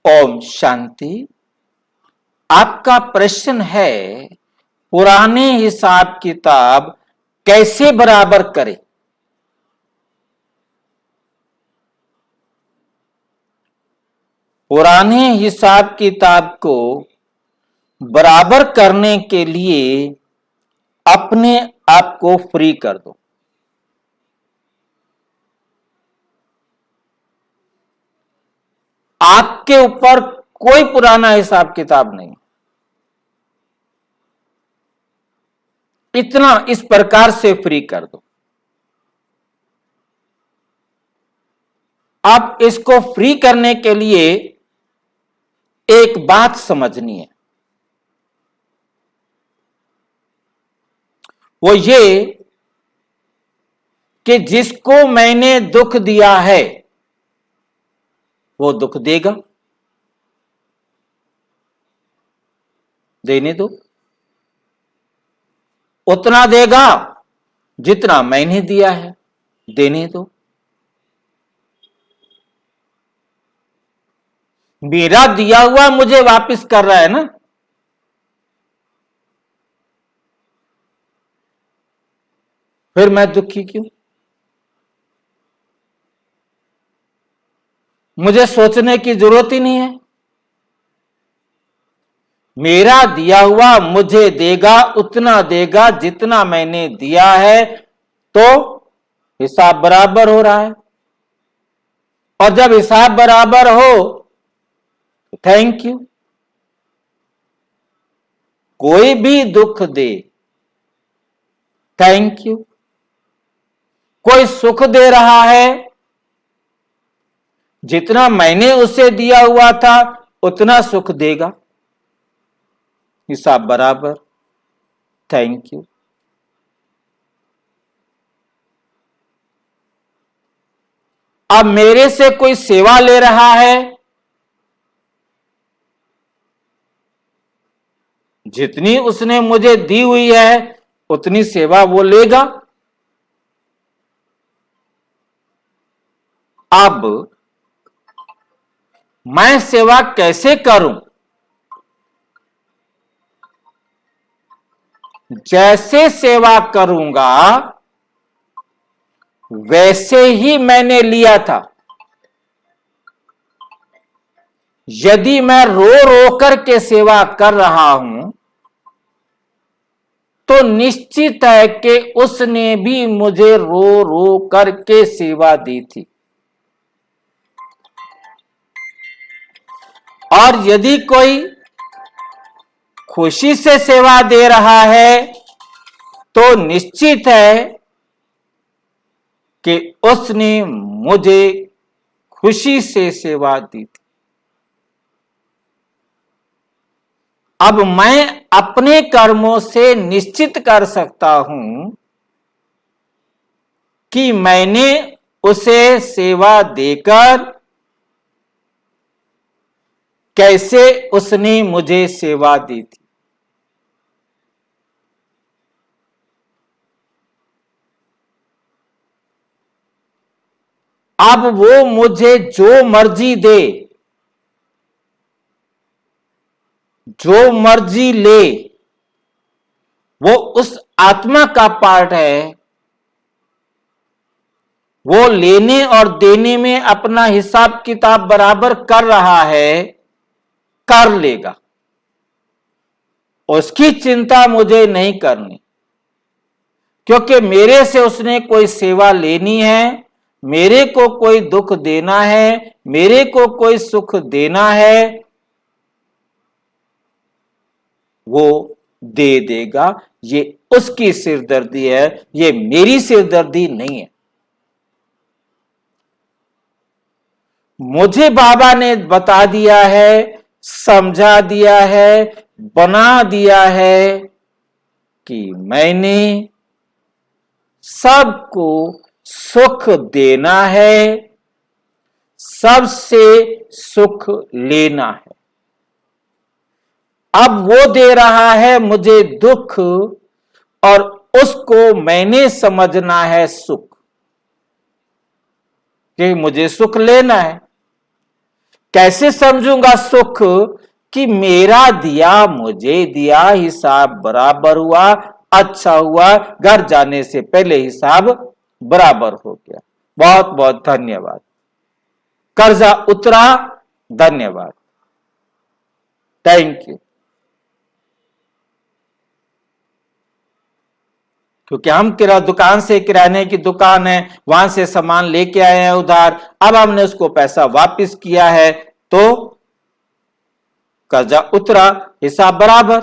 ओम शांति। आपका प्रश्न है, पुराने हिसाब किताब कैसे बराबर करें। पुराने हिसाब किताब को बराबर करने के लिए अपने आप को फ्री कर दो। आपके ऊपर कोई पुराना हिसाब किताब नहीं। इतना इस प्रकार से फ्री कर दो। अब इसको फ्री करने के लिए एक बात समझनी है, वो ये कि जिसको मैंने दुख दिया है वो दुख देगा। देने दो, उतना देगा जितना मैंने दिया है। देने दो। मेरा दिया हुआ मुझे वापस कर रहा है ना। फिर मैं दुखी क्यों? मुझे सोचने की जरूरत ही नहीं है। मेरा दिया हुआ मुझे देगा, उतना देगा जितना मैंने दिया है, तो हिसाब बराबर हो रहा है। और जब हिसाब बराबर हो तो थैंक यू। कोई भी दुख दे, थैंक यू। कोई सुख दे रहा है, जितना मैंने उसे दिया हुआ था उतना सुख देगा। हिसाब बराबर, थैंक यू। अब मेरे से कोई सेवा ले रहा है, जितनी उसने मुझे दी हुई है उतनी सेवा वो लेगा। अब मैं सेवा कैसे करूं? जैसे सेवा करूंगा वैसे ही मैंने लिया था। यदि मैं रो रो करके सेवा कर रहा हूं तो निश्चित है कि उसने भी मुझे रो रो करके सेवा दी थी। और यदि कोई खुशी से सेवा दे रहा है तो निश्चित है कि उसने मुझे खुशी से सेवा दी थी। अब मैं अपने कर्मों से निश्चित कर सकता हूं कि मैंने उसे सेवा देकर कैसे उसने मुझे सेवा दी थी। अब वो मुझे जो मर्जी दे, जो मर्जी ले, वो उस आत्मा का पार्ट है। वो लेने और देने में अपना हिसाब किताब बराबर कर रहा है, कर लेगा। उसकी चिंता मुझे नहीं करनी, क्योंकि मेरे से उसने कोई सेवा लेनी है, मेरे को कोई दुख देना है, मेरे को कोई सुख देना है, वो दे देगा। ये उसकी सिरदर्दी है, ये मेरी सिरदर्दी नहीं है। मुझे बाबा ने बता दिया है, समझा दिया है, बना दिया है कि मैंने सबको सुख देना है, सबसे सुख लेना है। अब वो दे रहा है मुझे दुख और उसको मैंने समझना है सुख, कि मुझे सुख लेना है। कैसे समझूंगा सुख कि मेरा दिया मुझे दिया, हिसाब बराबर हुआ, अच्छा हुआ, घर जाने से पहले हिसाब बराबर हो गया। बहुत बहुत धन्यवाद। कर्जा उतरा, धन्यवाद, थैंक यू। क्योंकि हम दुकान से, किराने की दुकान है, वहां से सामान लेके आए हैं उधार, अब हमने उसको पैसा वापस किया है, तो कर्जा उतरा, हिसाब बराबर।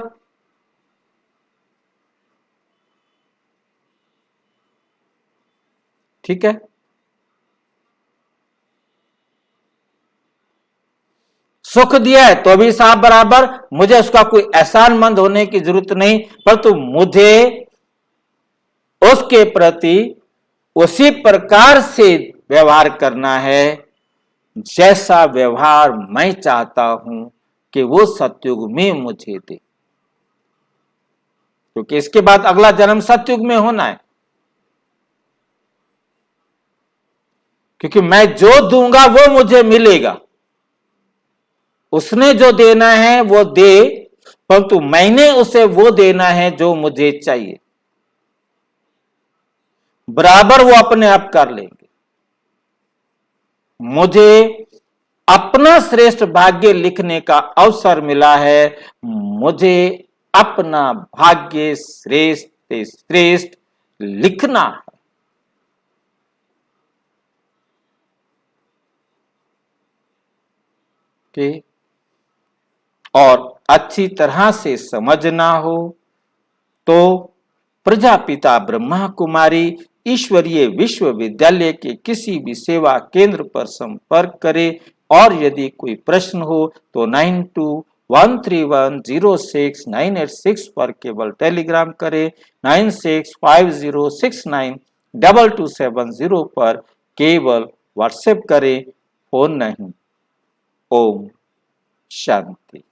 ठीक है। सुख दिया है तो भी हिसाब बराबर, मुझे उसका कोई एहसानमंद होने की जरूरत नहीं, परंतु मुझे उसके प्रति उसी प्रकार से व्यवहार करना है जैसा व्यवहार मैं चाहता हूं कि वो सतयुग में मुझे दे, क्योंकि इसके बाद अगला जन्म सतयुग में होना है। क्योंकि मैं जो दूंगा वो मुझे मिलेगा, उसने जो देना है वो दे, परंतु मैंने उसे वो देना है जो मुझे चाहिए, बराबर वो अपने आप कर लेंगे। मुझे अपना श्रेष्ठ भाग्य लिखने का अवसर मिला है, मुझे अपना भाग्य श्रेष्ठ श्रेष्ठ लिखना है। कि और अच्छी तरह से समझना हो तो प्रजापिता ब्रह्मा कुमारी ईश्वरीय विश्वविद्यालय के किसी भी सेवा केंद्र पर संपर्क करें, और यदि कोई प्रश्न हो तो 9213106986 पर केवल टेलीग्राम करें, 9650692270 पर केवल व्हाट्सएप करें, फोन नहीं। ओम शांति।